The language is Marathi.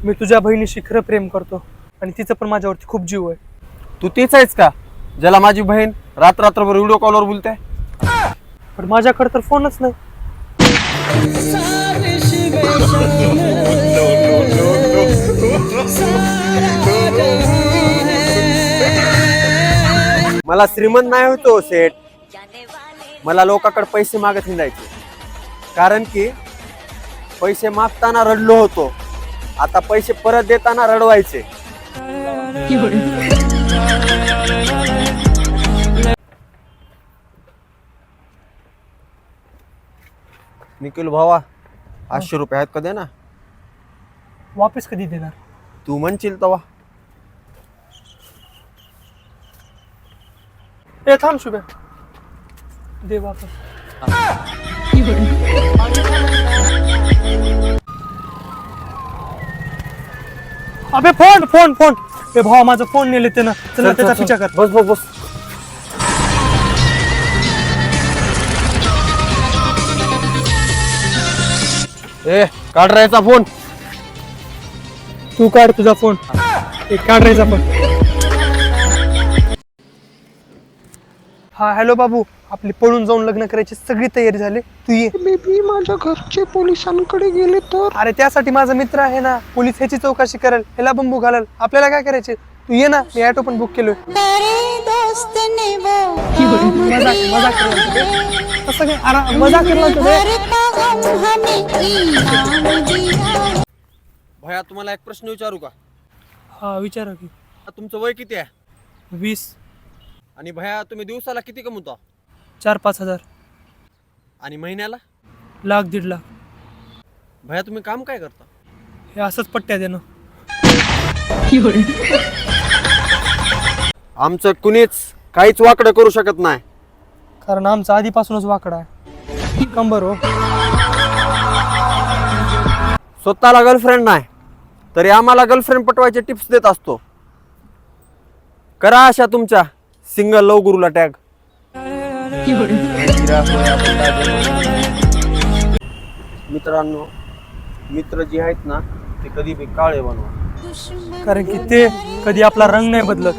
मी तुझ्या बहिणीशी खरं प्रेम करतो आणि तिचं पण माझ्यावरती खूप जीव आहे. तू तीच आहेस का ज्याला माझी बहीण रात्रभर व्हिडिओ कॉलवर बोलते? पण माझ्याकडे तर फोनच नाही. मला श्रीमंत नाही होतो सेठ, मला लोकांकडे पैसे मागत हिंडायचे. कारण की पैसे मागताना रडलो होतो, आता पैसे परत देताना रडवायचे. निखिल भावा, 800 रुपये आहेत का? दे ना. वापस कधी देणार? तू म्हणशील तवा. ए थांब शुभ्या, दे वापस. अबे फोन फोन फोन. ए भावा, माझा फोन नेले ते ना. चल त्याचा पिछा कर. बस बस बस. ए काढ राहायचा फोन. तू काढ तुझा फोन. एक काढ राहायचा पण. हा हॅलो बाबू, आपली पळून जाऊन लग्न करायची सगळी तयारी झाली. तू ये. बेबी, माझ्या घरचे पोलिसांकडे गेले तर? अरे त्यासाठी माझा मित्र आहे ना, पोलीस ह्याची चौकशी करेल, ह्याला बंबू घालेल. आपल्याला काय करायचे? तू ये ना, मी ऑटो पण बुक केलोय. मजाक मजाक करायला तसं काय? अरे मजाक करायला. भैया, तुम्हाला एक प्रश्न विचारू का? हा विचारा की. तुमचं वय किती आहे? 20. आणि भैया, तुम्ही दिवसाला किती कमवता? 4-5 हजार. आणि महिन्याला? 1-1.5 लाख. भैया, तुम्ही काम काय करता? हे असंच पट्ट्या देणं. आमचं कुणीच काहीच वाकडं करू शकत नाही. कारण आमचा आधीपासूनच वाकडा आहे. कंबर हो. स्वतःला गर्लफ्रेंड नाही तरी आम्हाला गर्लफ्रेंड पटवायचे टिप्स देत असतो. करा अशा तुमच्या सिंगल लव गुरुला टॅग. मित्रांनो, मित्र जे आहेत ना ते कधी बी काळे बनवा. कारण की ते कधी आपला रंग नाही बदलत.